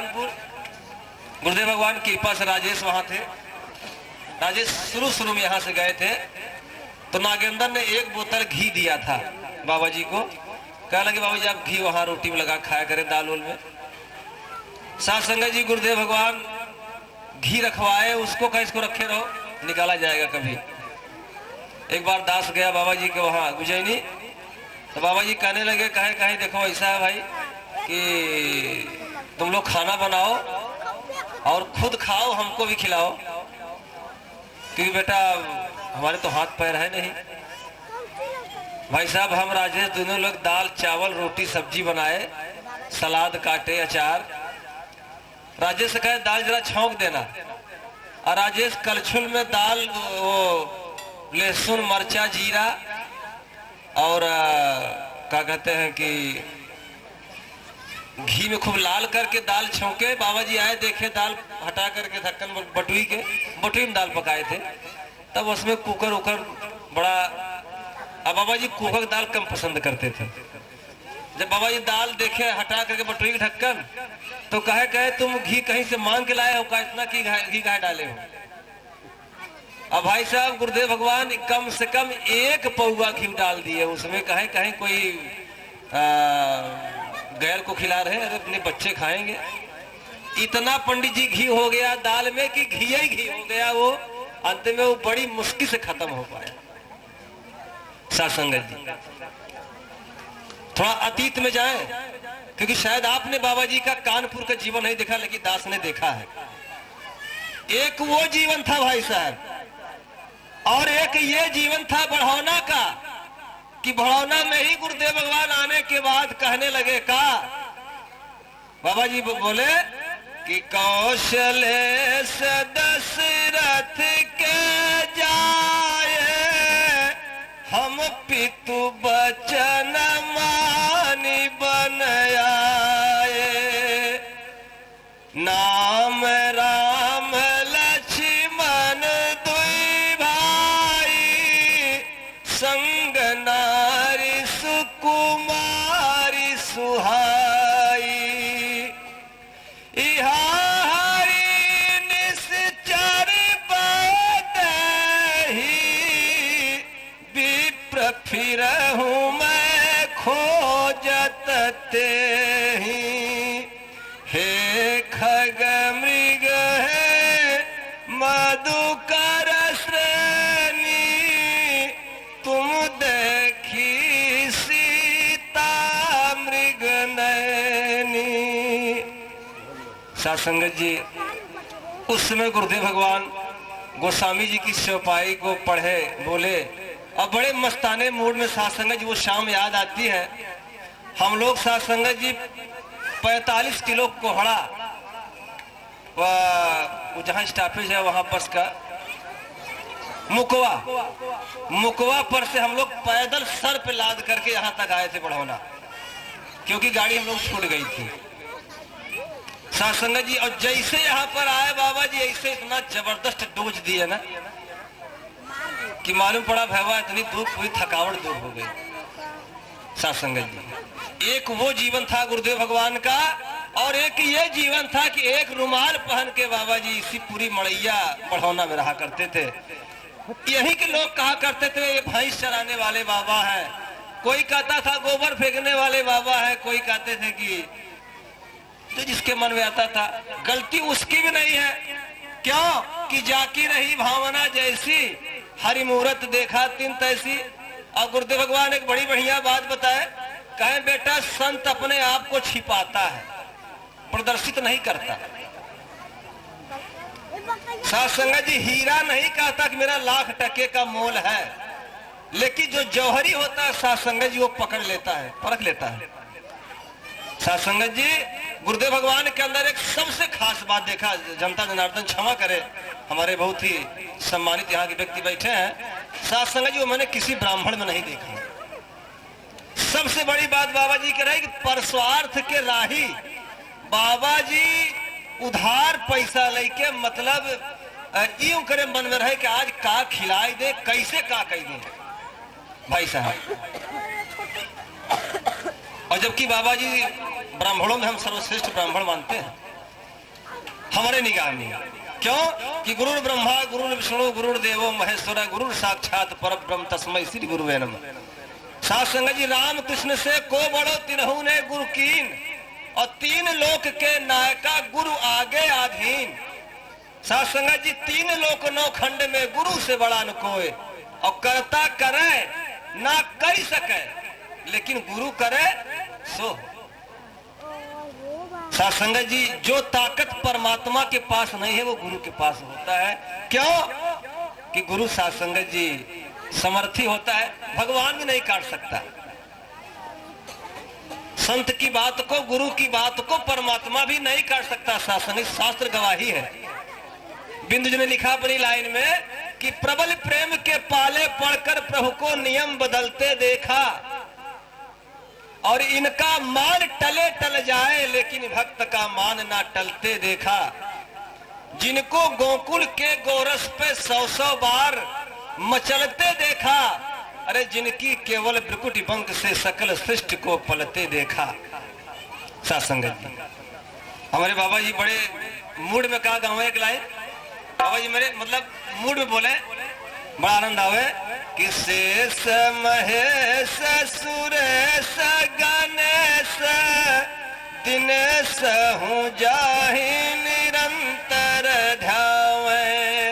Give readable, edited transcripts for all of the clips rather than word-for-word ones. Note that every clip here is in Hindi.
कानपुर। गुरुदेव भगवान की कृपा से राजेश वहां थे। राजेश शुरू में यहाँ से गए थे तो नागेंद्र ने एक बोतल घी दिया था बाबा जी को। कह लगे बाबा जी आप घी वहां रोटी में लगा खाया करें, दाल उल में। साथ संगत जी गुरुदेव भगवान घी रखवाए, उसको कह इसको रखे रहो, निकाला जाएगा कभी। एक बार दास गया बाबा जी के वहां उज्जैनी, तो बाबा जी कहने लगे कहे कहीं देखो ऐसा है भाई कि तुम लोग खाना बनाओ और खुद खाओ, हमको भी खिलाओ, क्योंकि बेटा हमारे तो हाथ पैर है नहीं। भाई साहब हम राजेश दोनों लोग दाल चावल रोटी सब्जी बनाए, सलाद काटे, अचार। राजेश से कहे दाल जरा छौंक देना, और राजेश कलछुल में दाल वो लहसुन मरचा जीरा और क्या कहते हैं कि घी में खूब लाल करके दाल छौंके। बाबा जी आए, देखे दाल हटा करके ढक्कन बटुई में दाल पकाए थे। तब उसमें कुकर उकर बड़ा, अब बाबा जी कुकर दाल कम पसंद करते थे। जब बाबा जी दाल देखे हटा करके बटुई के ढक्कन, तो कहे तुम घी कहीं से मांग के लाए हो का, इतना घी कहे डाले हो। अब भाई साहब गुरुदेव भगवान कम से कम एक पौवा घी डाल दिए उसमें। कहीं कोई गैर को खिला रहे, अरे अपने बच्चे खाएंगे। इतना पंडित जी घी हो गया दाल में कि घी ही घी हो गया वो। अंत में वो बड़ी मुश्किल से खत्म हो पाया। सत्संगत जी थोड़ा अतीत में जाएं, क्योंकि शायद आपने बाबा जी का कानपुर का जीवन नहीं देखा, लेकिन दास ने देखा है। एक वो जीवन था भाई साहब, और एक ये जीवन था बढ़ौना का, कि बढ़ौना में ही गुरुदेव भगवान आने के बाद कहने लगे का, बाबा जी बोले कि कौशले से दशरथ के जाए, हम पितु बचन मानी बन आए। नाम राम लक्ष्मण दुई भाई, संग नारी सुकुमारी सुहाई। इहा हरि निश्चर बदहि, विप्र फिरहूँ मैं खोजत तेहि। हे खग मृग है मधुकर श्रेणी, तुम देखी सीता मृग नैनी। सत्संगत जी उस समय गुरुदेव भगवान गोस्वामी जी की चौपाई को पढ़े, बोले, और बड़े मस्ताने मूड में सत्संगत जी वो शाम याद आती है। हम लोग सत्संगत जी 45 किलो कोहड़ा, वो जहां स्टॉपेज है वहां बस का मुकवा पर से हम लोग पैदल सर पे लाद करके यहां तक आए थे बढ़ौना, क्योंकि गाड़ी हम लोग छूट गई थी। सत्संगत जी और जैसे यहाँ पर आए बाबा जी, ऐसे इतना जबरदस्त डोज दिए ना कि मालूम पड़ा भैया इतनी दूर पूरी थकावट दूर हो गई। सत्संगत जी एक वो जीवन था गुरुदेव भगवान का, और एक ये जीवन था कि एक रुमाल पहन के बाबा जी इसी पूरी मड़ैया बढ़ौना में रहा करते थे। यही के लोग कहा करते थे ये भैंस चराने वाले बाबा है, कोई कहता था गोबर फेंकने वाले बाबा है, कोई कहते थे कि तो जिसके मन में आता था। गलती उसकी भी नहीं है, क्यों कि जाकी रही भावना जैसी, हरि मूरत देखा तिन तैसी। और गुरुदेव भगवान एक बड़ी बढ़िया बात बताए, कहे बेटा संत अपने आप को छिपाता है, प्रदर्शित नहीं करता। सत्संगत जी हीरा नहीं कहता कि मेरा लाख टके का मोल है, लेकिन जो जौहरी होता है सत्संगत जी वो पकड़ लेता है, परख लेता है। सत्संगत जी गुरुदेव भगवान के अंदर एक सबसे खास बात देखा, जनता जनार्दन क्षमा करे, हमारे बहुत ही सम्मानित यहाँ के व्यक्ति बैठे हैं। सत्संगत जी वो मैंने किसी ब्राह्मण में नहीं देखा। सबसे बड़ी बात बाबा जी कह रहे कि परस्वार्थ के राही बाबा जी उधार पैसा लेके, मतलब यूं करे मन में रहे कि आज का खिलाई दे, कैसे का कह दे भाई साहब। और जबकि बाबा जी ब्राह्मणों में हम सर्वश्रेष्ठ ब्राह्मण मानते हैं, हमारे निगाह में। क्यों कि गुरुर ब्रह्मा गुरुर विष्णु गुरुर देवो महेश्वर गुरुर साक्षात परब्रह्म तस्मै श्री गुरुवे नमः। साथ संगत जी राम कृष्ण से को बड़ो तिनहु ने गुरु कीन, और तीन लोक के नायका गुरु आगे आधीन। साथ संगत जी तीन लोक नौ खंड में गुरु से बड़ा न कोई, और करता करे ना कर सके, लेकिन गुरु करे सो। साथ संगत जी जो ताकत परमात्मा के पास नहीं है वो गुरु के पास होता है। क्यों कि गुरु साथ संगत जी समर्थी होता है, भगवान भी नहीं काट सकता। संत की बात को, गुरु की बात को परमात्मा भी नहीं काट सकता। शासनिक शास्त्र गवाही है। बिंदु जी ने लिखा अपनी लाइन में कि प्रबल प्रेम के पाले पड़कर प्रभु को नियम बदलते देखा, और इनका मान टले टल जाए लेकिन भक्त का मान ना टलते देखा। जिनको गोकुल के गोरस पे 100 बार मचलते देखा, अरे जिनकी केवल ब्रिकुटी बंक से सकल सृष्टि को पलते देखा। सत्संगत जी हमारे बाबा जी बड़े मूड में कहा गाँव एक लाइन, बाबा जी मेरे मतलब मूड में बोले, बड़ा आनंद आवे कि शेष महेश सुरेश गणेश दिनेश हूँ जाहि निरंतर ध्यावे,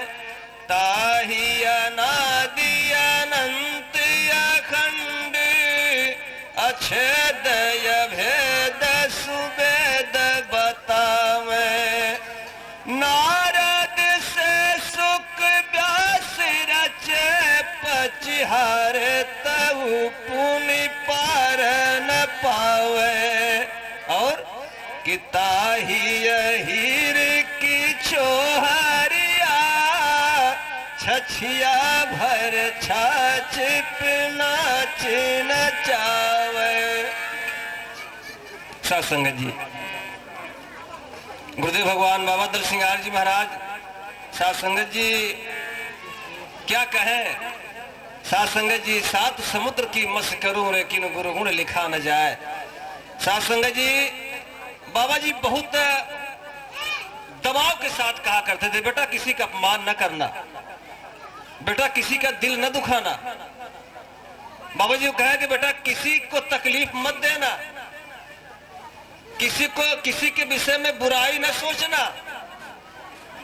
ताहि अनादि अनंत अखंड अछेद भेद सुवेद बतावे। नारद से सुख व्यास रचे पचिहार तहु पुनि पार न पावे, और कि ताहि हीर की छोहरिया छछिया भर छाछ नाच नचावे। सत्संगत जी गुरुदेव भगवान बाबा दल सिंगार जी महाराज, साथ संगत जी क्या कहे। साथ संगत जी सात समुद्र की मस करूं लेकिन गुरु गुण लिखा न जाए। साथ संगत जी बाबा जी बहुत दबाव के साथ कहा करते थे, बेटा किसी का अपमान न करना, बेटा किसी का दिल न दुखाना। बाबा जी को कहा कि बेटा किसी को तकलीफ मत देना, किसी के विषय में बुराई न सोचना।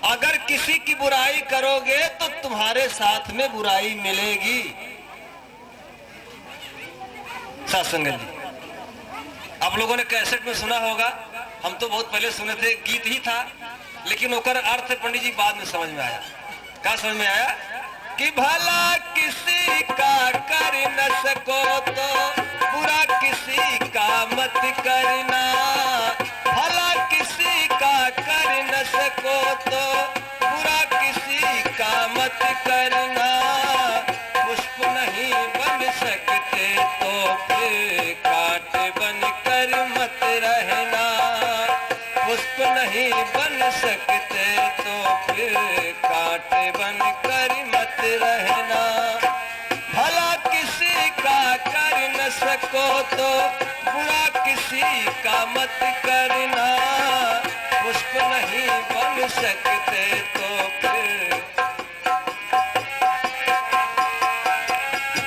अगर किसी की बुराई करोगे तो तुम्हारे साथ में बुराई मिलेगी। सत्संगत जी आप लोगों ने कैसेट में सुना होगा, हम तो बहुत पहले सुने थे, गीत ही था, लेकिन ओकर अर्थ पंडित जी बाद में समझ में आया। क्या समझ में आया कि भला किसी का कर न सको तो बुरा किसी का मत करना, भला किसी का कर न सको तो बुरा किसी का मत करना। पुष्प नहीं बन सकते तो फिर काट बन कर मत रहना, पुष्प नहीं बन सकते तो फिर काट बन कर मत रहना। भला किसी का कर न सको तो बुरा किसी का मत करना, पुष्प नहीं बन सकते तो फिर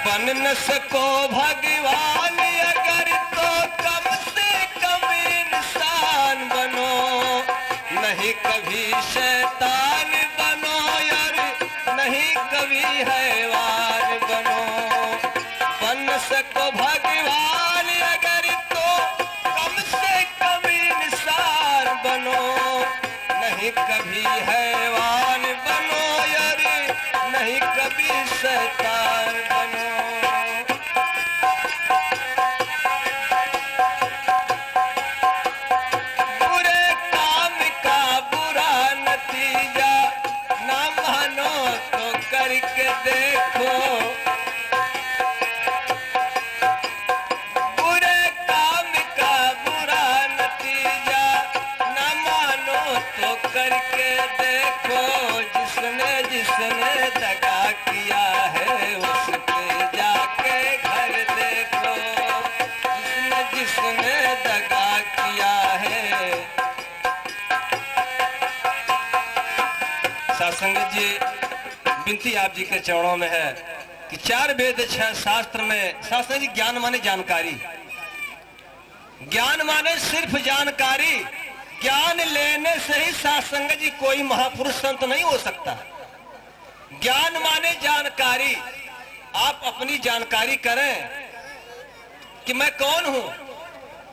बन न सको भगवान अगर तो कम से कम इंसान बनो, नहीं कभी शैतान बनो यार, नहीं कभी हैवान बनो। बन सको भगवान अगर तो कम से कम इंसान बनो, नहीं कभी हैवान बनो यार, नहीं कभी शैतान बनो। बुरे काम का बुरा नतीजा ना मानो तो करके देखो, बुरे काम का बुरा नतीजा ना मानो तो करके देखो। जिसने जिसने दगा किया है उसके जाके घर देखो, जिसने जिसने दगा किया है साथ संगत जी, विनती आप जी के चरणों में है कि 4 वेद 6 शास्त्र में, शास्त्र जी ज्ञान माने जानकारी, ज्ञान माने सिर्फ जानकारी। ज्ञान लेने से ही साथ संगत जी कोई महापुरुष संत नहीं हो सकता। ज्ञान माने जानकारी। आप अपनी जानकारी करें कि मैं कौन हूं,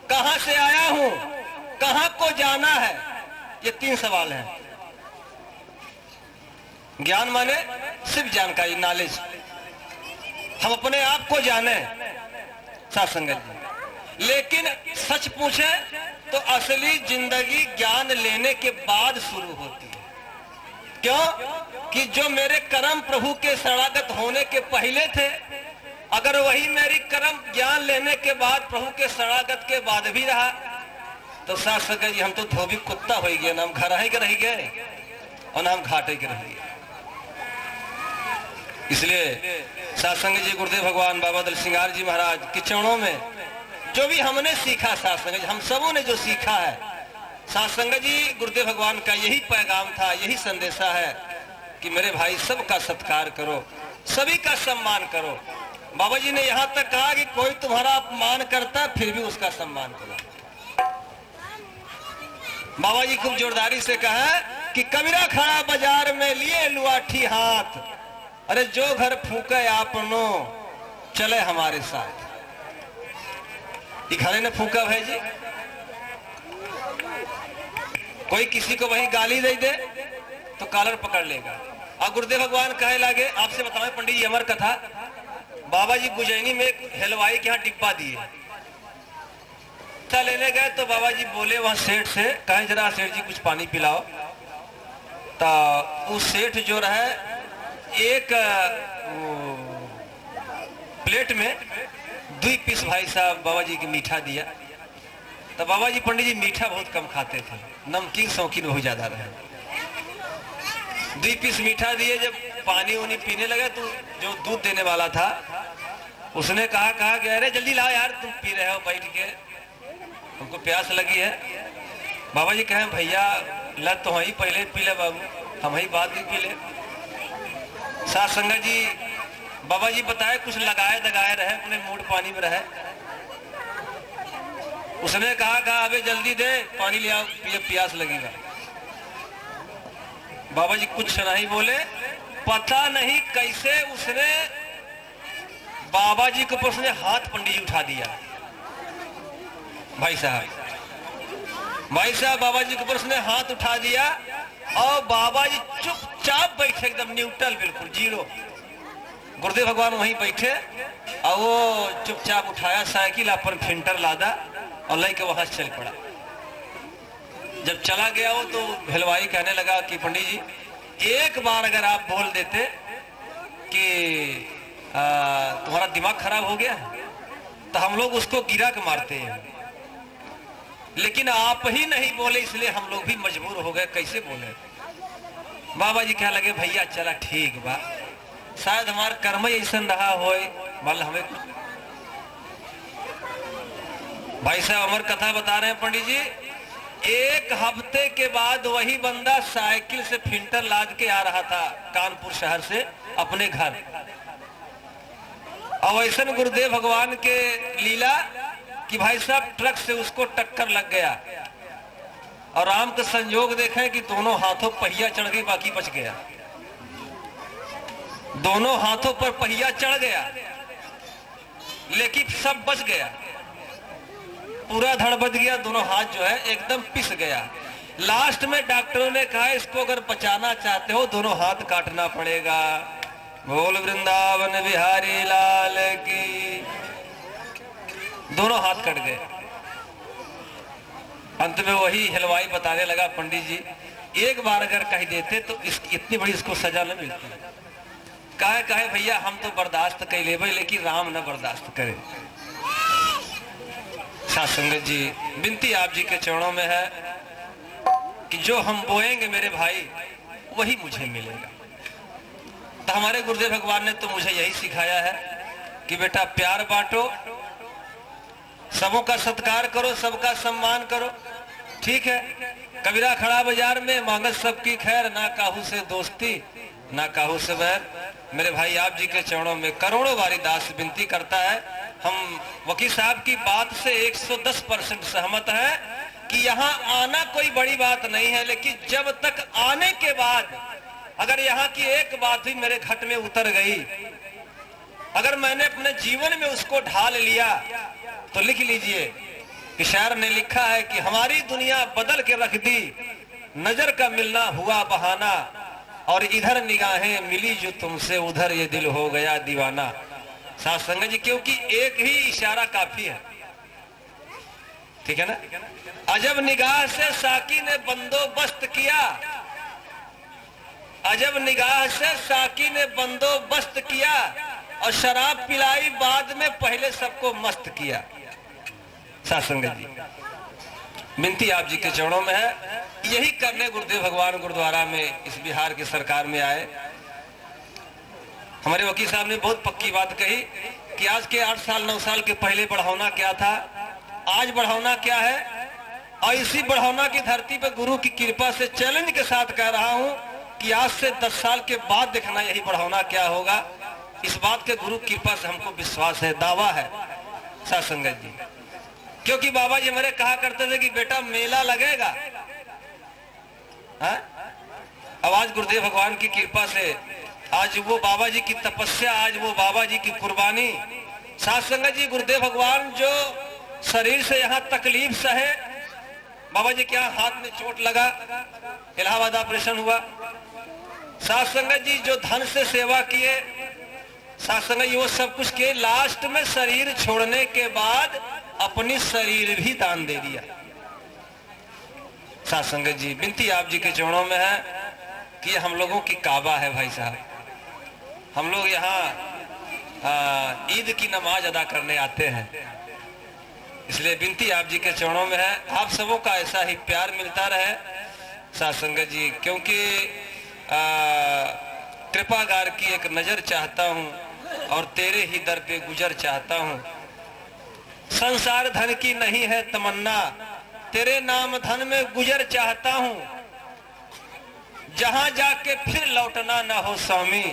कहां से आया हूं, कहां को जाना है। ये 3 सवाल हैं। ज्ञान माने सिर्फ जानकारी, नॉलेज। हम अपने आप को जाने साथ संगत जी। लेकिन सच पूछे तो असली जिंदगी ज्ञान लेने के बाद शुरू होती है। क्यों? कि जो मेरे कर्म प्रभु के शरणागत होने के पहले थे, अगर वही मेरी कर्म ज्ञान लेने के बाद प्रभु के शरणागत के बाद भी रहा, तो साथ संगत जी हम तो धोबी कुत्ता हो गए, नाम घर ही के रह गए और नाम घाटे के रह गए। इसलिए साथ संगत जी गुरुदेव भगवान बाबा दल सिंगार जी महाराज के चरणों में जो भी हमने सीखा, साथ संगत जी हम सबों ने जो सीखा है, साथ संगत जी गुरुदेव भगवान का यही पैगाम था, यही संदेशा है कि मेरे भाई सबका सत्कार करो, सभी का सम्मान करो। बाबा जी ने यहां तक कहा कि कोई तुम्हारा अपमान करता फिर भी उसका सम्मान करो। बाबा जी खूब जोरदारी से कहा कि कबीरा खड़ा बाजार में लिए लुआठी हाथ, अरे जो घर फूके आपनो चले हमारे साथ। घरे ने फूका भाई जी, कोई किसी को वही गाली दे दे तो कॉलर पकड़ लेगा। और गुरुदेव भगवान कहे लागे, आपसे बताओ पंडित जी अमर कथा, बाबा जी गुजैनी में एक हलवाई के यहाँ डिब्बा दिए, लेने गए तो बाबा जी बोले वहां सेठ से, कहे जरा सेठ जी कुछ पानी पिलाओ। तो उस सेठ जो रहे एक प्लेट में 2 पीस भाई साहब बाबा जी की मीठा दिया। तो बाबा जी पंडित जी मीठा बहुत कम खाते थे, नमकीन शौकीन बहुत ज्यादा रहे। 2 पीस मीठा दिए, जब पानी उनी पीने लगे तो जो दूध देने वाला था उसने कहा कि अरे जल्दी लाओ यार, तुम पी रहे हो बैठ के, हमको प्यास लगी है। बाबा जी कहे भैया लत तो वहीं पहले पी ले बाबू, हम ही बाद में पी ले। साथ संगत जी बाबा जी बताए कुछ लगाए दगाए रहे, अपने मूड पानी में रहे। उसने कहा अबे जल्दी दे पानी ले आओ, प्यास लगेगा। बाबा जी कुछ नहीं बोले। पता नहीं कैसे उसने बाबा जी के ऊपर उसने हाथ पंडित जी उठा दिया। भाई साहब बाबा जी के ऊपर उसने हाथ उठा दिया और बाबा जी चुपचाप बैठे, एकदम न्यूट्रल, बिल्कुल जीरो। गुरुदेव भगवान वहीं बैठे और वो चुपचाप उठाया साइकिल, अपन फिल्टर लादा और लेके वहां चल पड़ा। जब चला गया वो तो हलवाई कहने लगा कि पंडित जी एक बार अगर आप बोल देते कि तुम्हारा दिमाग खराब हो गया तो हम लोग उसको गिरा के मारते हैं, लेकिन आप ही नहीं बोले इसलिए हम लोग भी मजबूर हो गए, कैसे बोले। बाबा जी कह लगे भैया चला ठीक बा, शायद हमारा कर्म ऐसा रहा हो, मान हमें। भाई साहब अमर कथा बता रहे हैं पंडित जी, 1 हफ्ते के बाद वही बंदा साइकिल से फिल्टर लाद के आ रहा था कानपुर शहर से अपने घर। और वैसे गुरुदेव भगवान के लीला कि भाई साहब ट्रक से उसको टक्कर लग गया और राम का संयोग देखें कि दोनों हाथों पहिया चढ़ गई, बाकी बच गया। दोनों हाथों पर पहिया चढ़ गया लेकिन सब बच गया, पूरा धड़ बच गया, दोनों हाथ जो है एकदम पिस गया। लास्ट में डॉक्टरों ने कहा इसको अगर बचाना चाहते हो दोनों हाथ काटना पड़ेगा। बोल वृंदावन बिहारी लाल की। दोनों हाथ कट गए। अंत में वही हलवाई बताने लगा पंडित जी एक बार अगर कह देते तो इतनी बड़ी इसको सजा न मिलती। कहे भैया हम तो बर्दाश्त कर लेबे लेकिन राम न बर्दाश्त करे। साथ संगत जी विनती आप जी के चरणों में है कि जो हम बोएंगे मेरे भाई वही मुझे मिलेगा। तो हमारे गुरुदेव भगवान ने तो मुझे यही सिखाया है कि बेटा प्यार बांटो, सबों का सत्कार करो, सबका सम्मान करो, ठीक है। कबीरा खड़ा बाजार में मांगत सबकी खैर, ना काहू से दोस्ती ना काहू से बैर। मेरे भाई आप जी के चरणों में करोड़ों बारी दास विनती करता है। हम वकील साहब की बात से 110% सहमत है कि यहाँ आना कोई बड़ी बात नहीं है, लेकिन जब तक आने के बाद अगर यहाँ की एक बात भी मेरे घट में उतर गई, अगर मैंने अपने जीवन में उसको ढाल लिया, तो लिख लीजिए कि शायर ने लिखा है कि हमारी दुनिया बदल के रख दी, नजर का मिलना हुआ बहाना, और इधर निगाहें मिली जो तुमसे, उधर ये दिल हो गया दीवाना। साथ संगत जी, क्योंकि एक ही इशारा काफी है, ठीक है ना। अजब निगाह से साकी ने बंदोबस्त किया, अजब निगाह से साकी ने बंदोबस्त किया, और शराब पिलाई बाद में पहले सबको मस्त किया। साथ संगत जी, विनती आप जी के चरणों में है, यही करने गुरुदेव भगवान गुरुद्वारा में इस बिहार की सरकार में आए। हमारे वकील साहब ने बहुत पक्की बात कही कि आज के 8 साल 9 साल के पहले बढ़ाना क्या था, आज बढ़ाना क्या है। और इसी बढ़ाना की धरती पर गुरु की कृपा से चैलेंज के साथ कह रहा हूं कि आज से 10 साल के बाद देखना यही बढ़ाना क्या होगा। इस बात के गुरु की कृपा से हमको विश्वास है, दावा है। साथ संगत जी, क्योंकि बाबा जी मेरे कहा करते थे कि बेटा मेला लगेगा, हाँ? अब आज गुरुदेव भगवान की कृपा से, आज वो बाबा जी की तपस्या, आज वो बाबा जी की कुर्बानी। साथ संगत जी, गुरुदेव भगवान जो शरीर से यहाँ तकलीफ सहे, बाबा जी क्या हाथ में चोट लगा, इलाहाबाद ऑपरेशन हुआ। साथ संगत जी, जो धन से सेवा किए, साथ संगत जी वो सब कुछ किए, लास्ट में शरीर छोड़ने के बाद अपनी शरीर भी दान दे दिया। साथ संगत जी, विनती आप जी के चरणों में है कि हम लोगों की काबा है भाई साहब। हम लोग यहाँ ईद की नमाज अदा करने आते हैं, इसलिए विनती आप जी के चरणों में है, आप सबों का ऐसा ही प्यार मिलता रहे। साथ संगत जी, क्योंकि कृपागार की एक नजर चाहता हूँ और तेरे ही दर पे गुजर चाहता हूँ। संसार धन की नहीं है तमन्ना, तेरे नाम धन में गुजर चाहता हूँ। जहां जाके फिर लौटना ना हो स्वामी,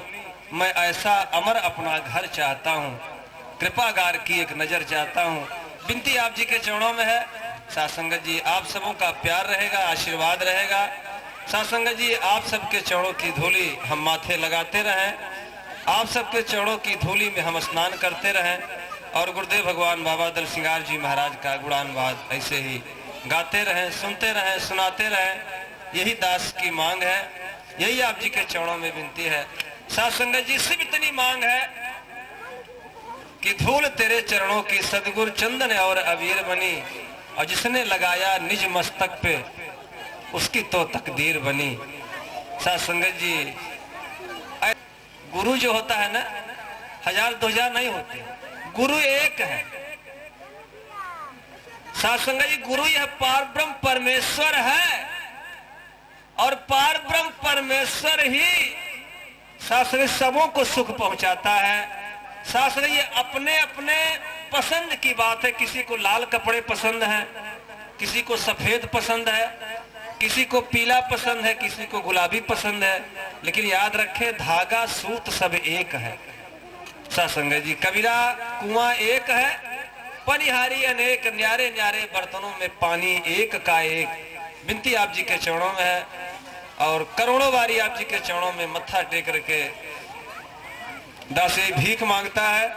मैं ऐसा अमर अपना घर चाहता हूँ। कृपागार की एक नजर चाहता हूँ। विनती आप जी के चरणों में है। साथ संगत जी, आप सबों का प्यार रहेगा, आशीर्वाद रहेगा। साथ संगत जी, आप सबके चरणों की धूली हम माथे लगाते रहें, आप सबके चरणों की धूली में हम स्नान करते रहें, और गुरुदेव भगवान बाबा दल सिंगार जी महाराज का गुणानुवाद ऐसे ही गाते रहें, सुनते रहें, सुनाते रहें। यही दास की मांग है, यही आप जी के चरणों में विनती है। साथ संगत जी, सिर्फ इतनी मांग है कि धूल तेरे चरणों की सदगुरु चंदन और अबीर बनी, और जिसने लगाया निज मस्तक पे उसकी तो तकदीर बनी। साथ संगत जी, गुरु जो होता है ना, 1000-2000 नहीं होते, गुरु एक है। साथ संगत जी, गुरु यह पार ब्रह्म परमेश्वर है, और पार ब्रह्म परमेश्वर ही साथ संगत सबों को सुख पहुंचाता है। साथ संगत ये अपने अपने पसंद की बात है, किसी को लाल कपड़े पसंद है, किसी को सफेद पसंद है, किसी को पीला पसंद है, किसी को गुलाबी पसंद है, लेकिन याद रखें धागा सूत सब एक है। साथ संगत जी, कबीरा कुआं एक है, पनिहारी अनेक, न्यारे न्यारे बर्तनों में पानी एक का एक। विनती आप जी के चरणों में है, और करोड़ों बारी आप जी के चरणों में मत्था टेक करके दास भीख मांगता है।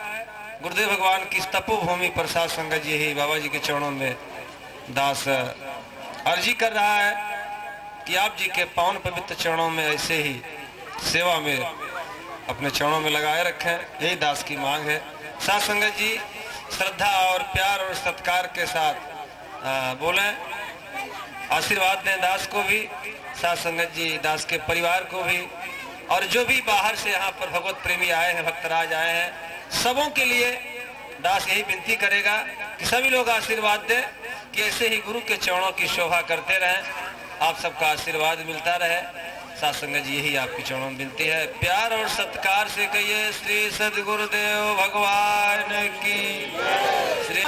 गुरुदेव भगवान की तपोभूमि पर साथ संगत जी ही बाबा जी के चरणों में दास अर्जी कर रहा है कि आप जी के पावन पवित्र चरणों में ऐसे ही सेवा में अपने चरणों में लगाए रखें, यही दास की मांग है। साथ संगत जी, श्रद्धा और प्यार और सत्कार के साथ बोलें, आशीर्वाद दें दास को भी, साथ संगत जी दास के परिवार को भी, और जो भी बाहर से यहाँ पर भगवत प्रेमी आए हैं, भक्तराज आए हैं, सबों के लिए दास यही विनती करेगा कि सभी लोग आशीर्वाद दें कि ऐसे ही गुरु के चरणों की शोभा करते रहें, आप सबका आशीर्वाद मिलता रहे। साथ संगत जी, यही आपके चरणों में विनती है। प्यार और सत्कार से कहिए श्री सद्गुरुदेव भगवान की श्री